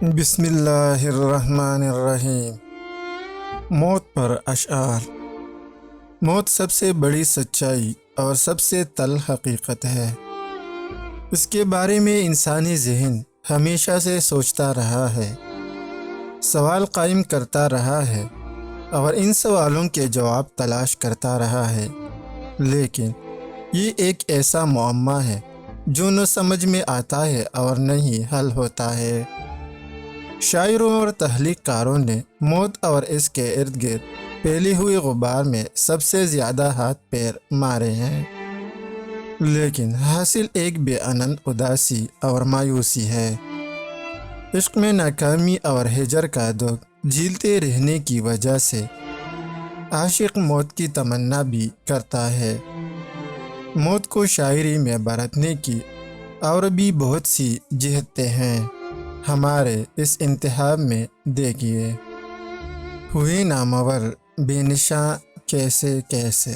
بسم اللہ الرحمن الرحیم۔ موت پر اشعار۔ موت سب سے بڑی سچائی اور سب سے تلخ حقیقت ہے۔ اس کے بارے میں انسانی ذہن ہمیشہ سے سوچتا رہا ہے، سوال قائم کرتا رہا ہے اور ان سوالوں کے جواب تلاش کرتا رہا ہے، لیکن یہ ایک ایسا معمہ ہے جو نہ سمجھ میں آتا ہے اور نہ ہی حل ہوتا ہے۔ شاعروں اور تخلیق کاروں نے موت اور اس کے ارد گرد پھیلے ہوئے غبار میں سب سے زیادہ ہاتھ پیر مارے ہیں، لیکن حاصل ایک بے انند اداسی اور مایوسی ہے۔ عشق میں ناکامی اور ہجر کا دکھ جھیلتے رہنے کی وجہ سے عاشق موت کی تمنا بھی کرتا ہے۔ موت کو شاعری میں برتنے کی اور بھی بہت سی جہتیں ہیں۔ ہمارے اس انتخاب میں دیکھیے: ہوئے نامور بے نشاں کیسے کیسے،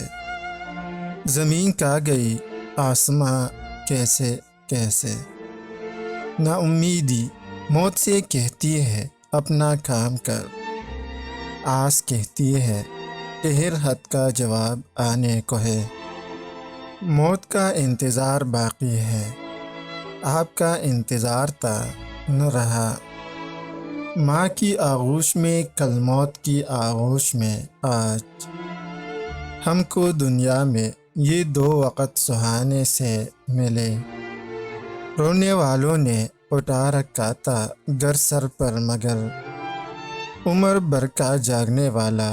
زمین کا گئی آسماں کیسے کیسے، نا امیدی موت سے کہتی ہے اپنا کام کر، آس کہتی ہے کہ ہر حد کا جواب آنے کو ہے۔ موت کا انتظار باقی ہے، آپ کا انتظار تا نہ رہا۔ ماں کی آغوش میں کل موت کی آغوش میں آج، ہم کو دنیا میں یہ دو وقت سہانے سے ملے۔ رونے والوں نے اٹھا رکھا تھا گر سر پر، مگر عمر بھر کا جاگنے والا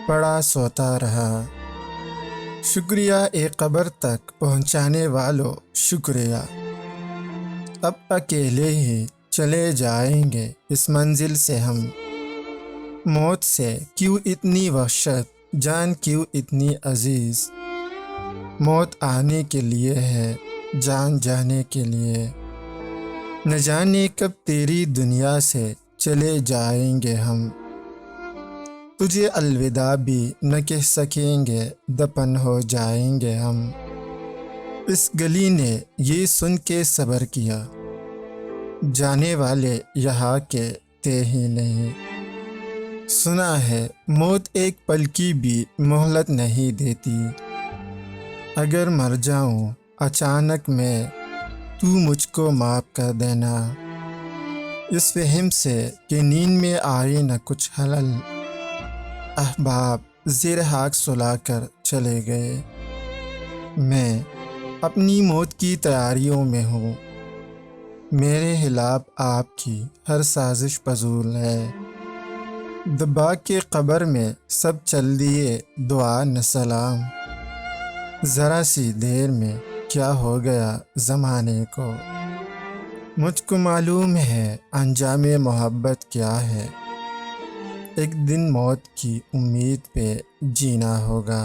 پڑا سوتا رہا۔ شکریہ اے قبر تک پہنچانے والوں، شکریہ۔ اب اکیلے ہی چلے جائیں گے اس منزل سے ہم۔ موت سے کیوں اتنی وحشت، جان کیوں اتنی عزیز؟ موت آنے کے لیے ہے، جان جانے کے لیے۔ نہ جانے کب تیری دنیا سے چلے جائیں گے ہم، تجھے الوداع بھی نہ کہہ سکیں گے، دفن ہو جائیں گے ہم۔ اس گلی نے یہ سن کے صبر کیا، جانے والے یہاں کے تھے ہی نہیں۔ سنا ہے موت ایک پل کی بھی مہلت نہیں دیتی، اگر مر جاؤں اچانک میں تو مجھ کو معاف کر دینا۔ اس فہم سے کہ نیند میں آئے نہ کچھ حلل، احباب زیر خاک سلا کر چلے گئے۔ میں اپنی موت کی تیاریوں میں ہوں، میرے خلاف آپ کی ہر سازش فضول ہے۔ دبا کے قبر میں سب چل دیے دعا نہ سلام، ذرا سی دیر میں کیا ہو گیا زمانے کو۔ مجھ کو معلوم ہے انجام محبت کیا ہے، ایک دن موت کی امید پہ جینا ہوگا۔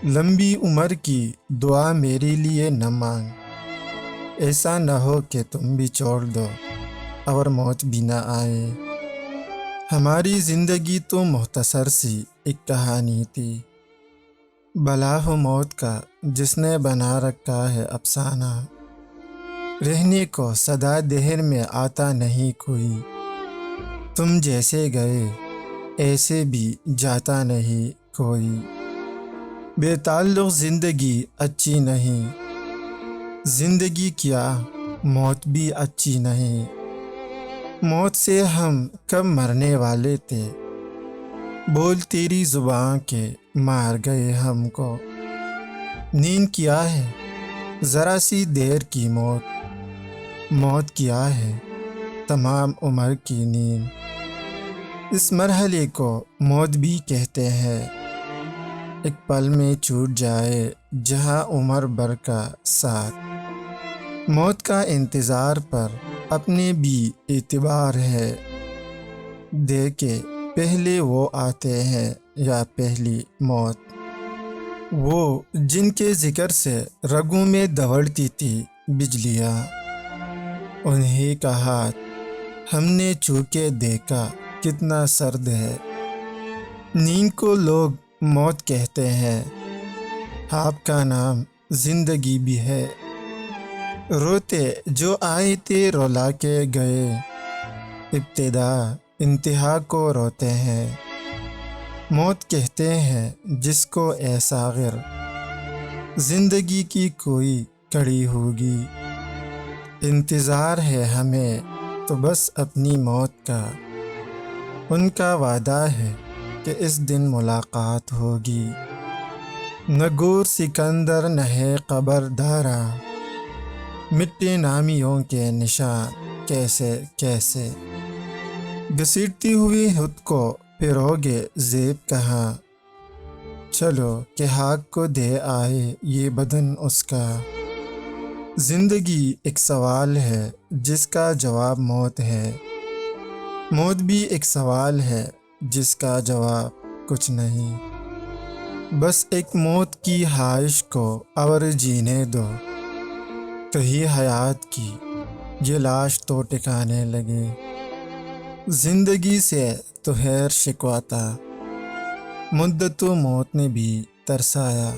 لمبی عمر کی دعا میرے لیے نہ مانگ، ایسا نہ ہو کہ تم بھی چھوڑ دو اور موت بھی نہ آئے۔ ہماری زندگی تو مختصر سی ایک کہانی تھی، بلا ہو موت کا جس نے بنا رکھا ہے افسانہ۔ رہنے کو سدا دہر میں آتا نہیں کوئی، تم جیسے گئے ایسے بھی جاتا نہیں کوئی۔ بے تعلق زندگی اچھی نہیں، زندگی کیا موت بھی اچھی نہیں۔ موت سے ہم کب مرنے والے تھے، بول تیری زباں کے مار گئے ہم کو۔ نیند کیا ہے ذرا سی دیر کی موت، موت کیا ہے تمام عمر کی نیند۔ اس مرحلے کو موت بھی کہتے ہیں، ایک پل میں چھوٹ جائے جہاں عمر بھر کا ساتھ۔ موت کا انتظار پر اپنے بھی اعتبار ہے، دیکھے پہلے وہ آتے ہیں یا پہلی موت۔ وہ جن کے ذکر سے رگوں میں دوڑتی تھی بجلیاں، انہی کا ہاتھ ہم نے چھو کے دیکھا کتنا سرد ہے۔ نیند کو لوگ موت کہتے ہیں، آپ کا نام زندگی بھی ہے۔ روتے جو آئے تھے رولا کے گئے، ابتدا انتہا کو روتے ہیں۔ موت کہتے ہیں جس کو اے ساغر، زندگی کی کوئی کڑی ہوگی۔ انتظار ہے ہمیں تو بس اپنی موت کا، ان کا وعدہ ہے کہ اس دن ملاقات ہوگی۔ نہ گور سکندر نہ ہے قبر دارا، مٹے نامیوں کے نشان کیسے کیسے۔ گھسیٹتی ہوئی خود کو پھروگے زیب کہاں، چلو کہ خاک کو دے آئے یہ بدن اس کا۔ زندگی ایک سوال ہے جس کا جواب موت ہے، موت بھی ایک سوال ہے جس کا جواب کچھ نہیں۔ بس ایک موت کی خواہش کو اور جینے دو، کہیں حیات کی یہ لاش تو ٹکانے لگے۔ زندگی سے تو خیر شکوہ تھا، مدت و موت نے بھی ترسایا۔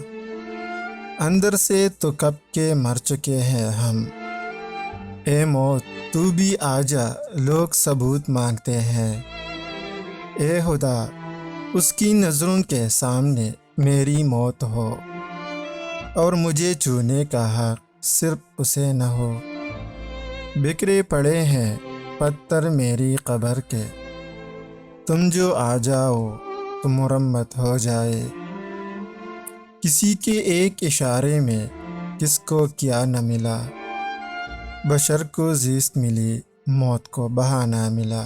اندر سے تو کب کے مر چکے ہیں ہم، اے موت تو بھی آجا لوگ ثبوت مانگتے ہیں۔ اے خدا اس کی نظروں کے سامنے میری موت ہو، اور مجھے چھونے کا حق صرف اسے نہ ہو۔ بکھرے پڑے ہیں پتھر میری قبر کے، تم جو آ جاؤ تو مرمت ہو جائے۔ کسی کے ایک اشارے میں کس کو کیا نہ ملا، بشر کو زیست ملی موت کو بہانہ ملا۔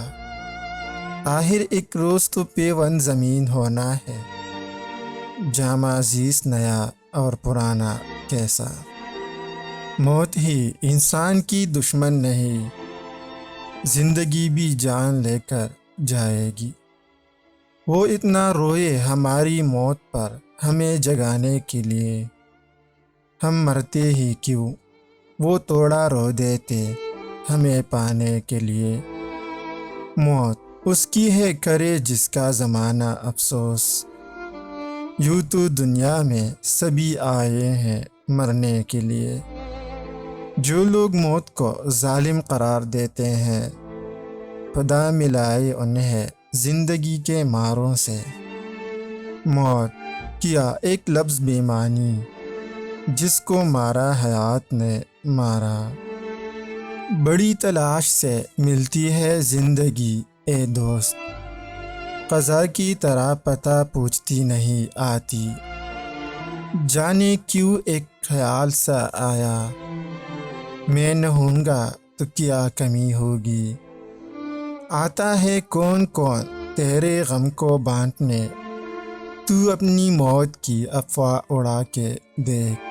آخر ایک روز تو پیوند زمین ہونا ہے، جامع زیست نیا اور پرانا کیسا۔ موت ہی انسان کی دشمن نہیں، زندگی بھی جان لے کر جائے گی۔ وہ اتنا روئے ہماری موت پر ہمیں جگانے کے لیے، ہم مرتے ہی کیوں وہ توڑا رو دیتے ہمیں پانے کے لیے۔ موت اس کی ہے کرے جس کا زمانہ افسوس، یوں تو دنیا میں سبھی آئے ہیں مرنے کے لیے۔ جو لوگ موت کو ظالم قرار دیتے ہیں، خدا ملائے انہیں زندگی کے ماروں سے۔ موت کیا ایک لفظ بے معنی، جس کو مارا حیات نے مارا۔ بڑی تلاش سے ملتی ہے زندگی اے دوست، قضا کی طرح پتہ پوچھتی نہیں آتی۔ جانے کیوں ایک خیال سا آیا، میں نہ ہوں گا تو کیا کمی ہوگی۔ آتا ہے کون کون تیرے غم کو بانٹنے، تو اپنی موت کی افواہ اڑا کے دیکھ۔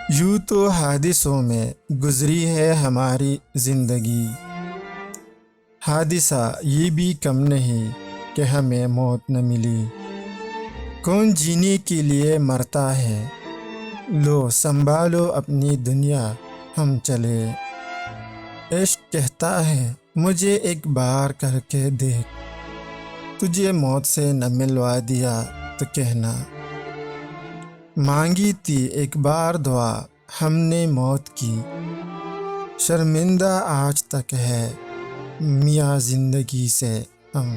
یوں تو حادثوں میں گزری ہے ہماری زندگی، حادثہ یہ بھی کم نہیں کہ ہمیں موت نہ ملی۔ کون جینے کے لیے مرتا ہے، لو سنبھالو اپنی دنیا ہم چلے۔ عشق کہتا ہے مجھے ایک بار کر کے دیکھ، تجھے موت سے نہ ملوا دیا تو کہنا۔ مانگی تھی ایک بار دعا ہم نے موت کی، شرمندہ آج تک ہے میاں زندگی سے ہم۔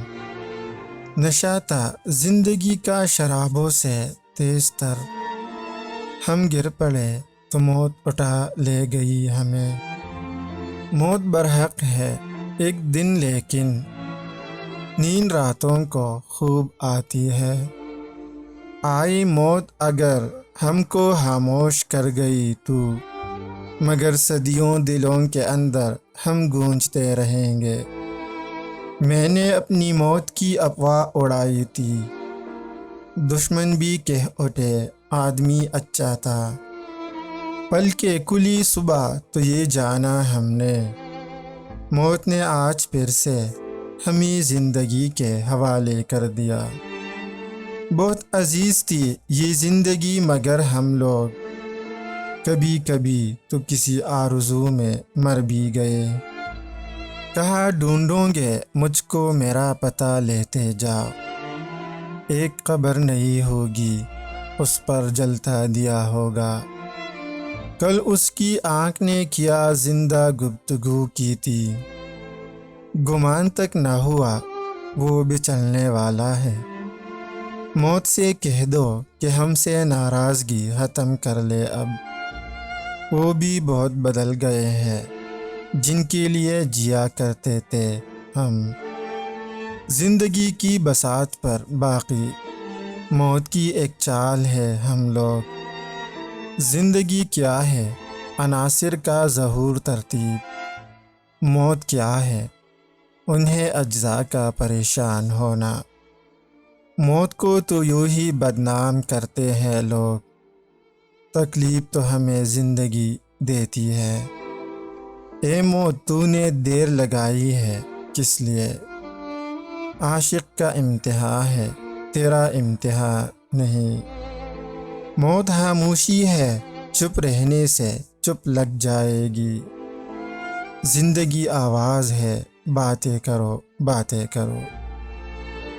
نشہ تھا زندگی کا شرابوں سے تیز تر، ہم گر پڑے تو موت اٹھا لے گئی ہمیں۔ موت برحق ہے ایک دن لیکن نیند راتوں کو خوب آتی ہے۔ آئی موت اگر ہم کو خاموش کر گئی تو، مگر صدیوں دلوں کے اندر ہم گونجتے رہیں گے۔ میں نے اپنی موت کی افواہ اڑائی تھی، دشمن بھی کہہ اٹھے آدمی اچھا تھا۔ پل کے کھلی صبح تو یہ جانا ہم نے، موت نے آج پھر سے ہمیں زندگی کے حوالے کر دیا۔ بہت عزیز تھی یہ زندگی مگر ہم لوگ کبھی کبھی تو کسی آرزو میں مر بھی گئے۔ کہاں ڈھونڈوں گے مجھ کو میرا پتہ لیتے جاؤ، ایک قبر نہیں ہوگی اس پر جلتا دیا ہوگا۔ کل اس کی آنکھ نے کیا زندہ گفتگو کی تھی، گمان تک نہ ہوا وہ بھی چلنے والا ہے۔ موت سے کہہ دو کہ ہم سے ناراضگی ختم کر لے اب، وہ بھی بہت بدل گئے ہیں جن کے لیے جیا کرتے تھے ہم۔ زندگی کی بساط پر باقی موت کی ایک چال ہے ہم لوگ۔ زندگی کیا ہے؟ عناصر کا ظہور ترتیب۔ موت کیا ہے؟ انہیں اجزاء کا پریشان ہونا۔ موت کو تو یوں ہی بدنام کرتے ہیں لوگ، تکلیف تو ہمیں زندگی دیتی ہے۔ اے موت تو نے دیر لگائی ہے کس لیے؟ عاشق کا امتحان ہے تیرا امتحان نہیں۔ موت خاموشی ہے، چپ رہنے سے چپ لگ جائے گی۔ زندگی آواز ہے، باتیں کرو باتیں کرو۔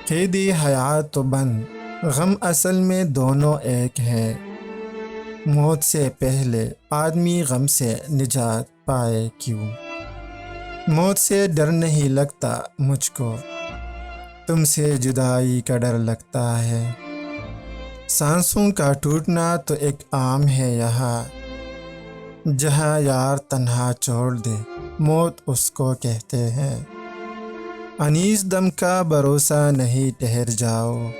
قید حیات تو بند، غم اصل میں دونوں ایک ہے۔ موت سے پہلے آدمی غم سے نجات پائے کیوں؟ موت سے ڈر نہیں لگتا مجھ کو، تم سے جدائی کا ڈر لگتا ہے۔ سانسوں کا ٹوٹنا تو ایک عام ہے یہاں، جہاں یار تنہا چھوڑ دے موت اس کو کہتے ہیں۔ انیس دم کا بھروسہ نہیں، ٹھہر جاؤ،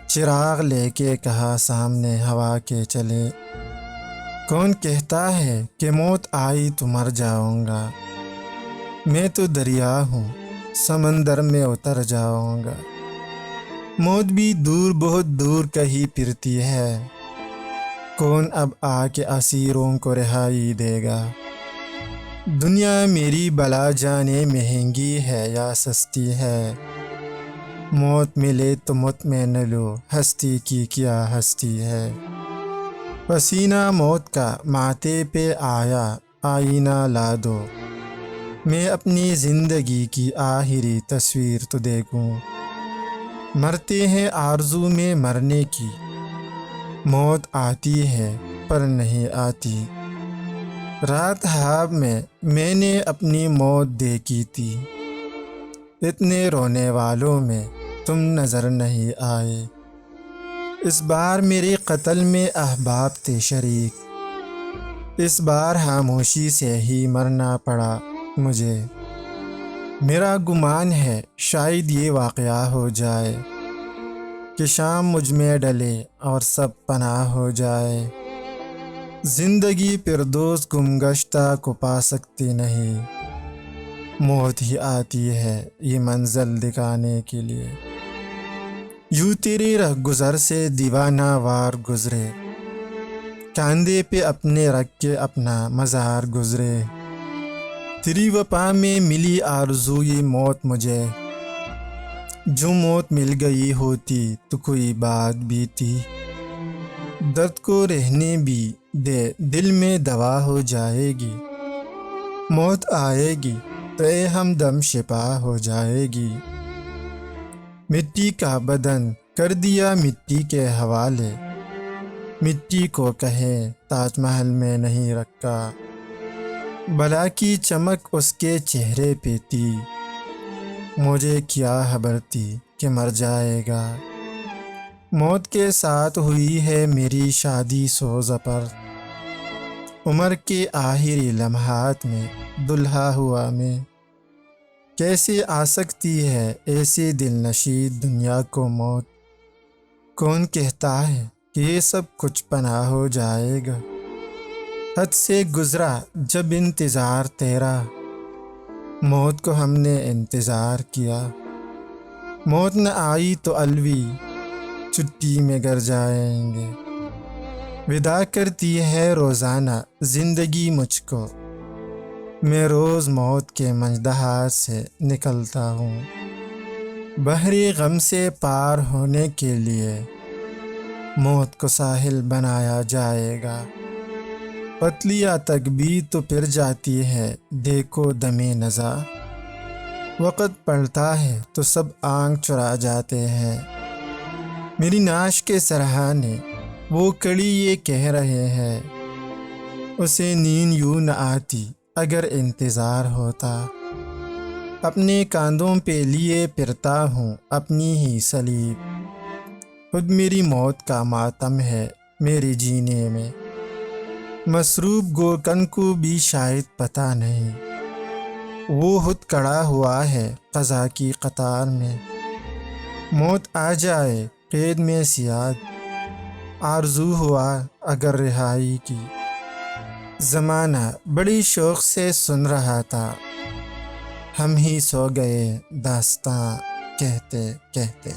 چراغ لے کے کہا سامنے ہوا کے چلے۔ کون کہتا ہے کہ موت آئی تو مر جاؤں گا؟ میں تو دریا ہوں، سمندر میں اتر جاؤں گا۔ موت بھی دور بہت دور کہیں پھرتی ہے، کون اب آ کے اسیروں کو رہائی دے گا؟ دنیا میری بلا جانے مہنگی ہے یا سستی ہے، موت ملے تو مطمئن لو، ہستی کی کیا ہستی ہے۔ پسینہ موت کا ماتھے پہ آیا، آئینہ لا دو، میں اپنی زندگی کی آخری تصویر تو دیکھوں۔ مرتے ہیں آرزو میں مرنے کی، موت آتی ہے پر نہیں آتی۔ رات خواب میں نے اپنی موت دیکھی تھی، اتنے رونے والوں میں تم نظر نہیں آئے۔ اس بار میرے قتل میں احباب تھے شریک، اس بار خاموشی سے ہی مرنا پڑا مجھے۔ میرا گمان ہے شاید یہ واقعہ ہو جائے کہ شام مجھ میں ڈلے اور سب پناہ ہو جائے۔ زندگی فردوس گم گشتہ کو پا سکتی نہیں، موت ہی آتی ہے یہ منزل دکھانے کے لیے۔ یوں تیرے رہ گزر سے دیوانہ وار گزرے، کاندھے پہ اپنے رکھ کے اپنا مزار گزرے۔ تیری وفا میں ملی آرزوئی موت مجھے، جو موت مل گئی ہوتی تو کوئی بات بھی تھی۔ درد کو رہنے بھی دے، دل میں دوا ہو جائے گی۔ موت آئے گی تو اے ہمدم شفا ہو جائے گی۔ مٹی کا بدن کر دیا مٹی کے حوالے، مٹی کو کہیں تاج محل میں نہیں رکھا۔ بلا کی چمک اس کے چہرے پہ تھی، مجھے کیا خبر تھی کہ مر جائے گا۔ موت کے ساتھ ہوئی ہے میری شادی سوز پر، عمر کے آخری لمحات میں دلہا ہوا میں۔ کیسے آ سکتی ہے ایسے دل نشین دنیا کو موت؟ کون کہتا ہے کہ یہ سب کچھ پناہ ہو جائے گا؟ حد سے گزرا جب انتظار تیرا، موت کو ہم نے انتظار کیا۔ موت نہ آئی تو الوی چھٹی میں گھر جائیں گے۔ وداع کرتی ہے روزانہ زندگی مجھ کو، میں روز موت کے مجدہار سے نکلتا ہوں۔ بحر غم سے پار ہونے کے لیے موت کو ساحل بنایا جائے گا۔ پتلیاں تک بھی تو پھر جاتی ہے دیکھو دمِ نزا، وقت پڑتا ہے تو سب آنکھ چرا جاتے ہیں۔ میری نعش کے سرہانے وہ کڑی یہ کہہ رہے ہیں، اسے نیند یوں نہ آتی اگر انتظار ہوتا۔ اپنے کاندھوں پہ لیے پھرتا ہوں اپنی ہی صلیب، خود میری موت کا ماتم ہے میرے جینے میں، مصروف گورکن کو بھی شاید پتہ نہیں، وہ خود کڑا ہوا ہے قضا کی قطار میں، موت آ جائے قید میں سیاد، آرزو ہوا اگر رہائی کی، زمانہ بڑی شوق سے سن رہا تھا، ہم ہی سو گئے داستاں کہتے کہتے۔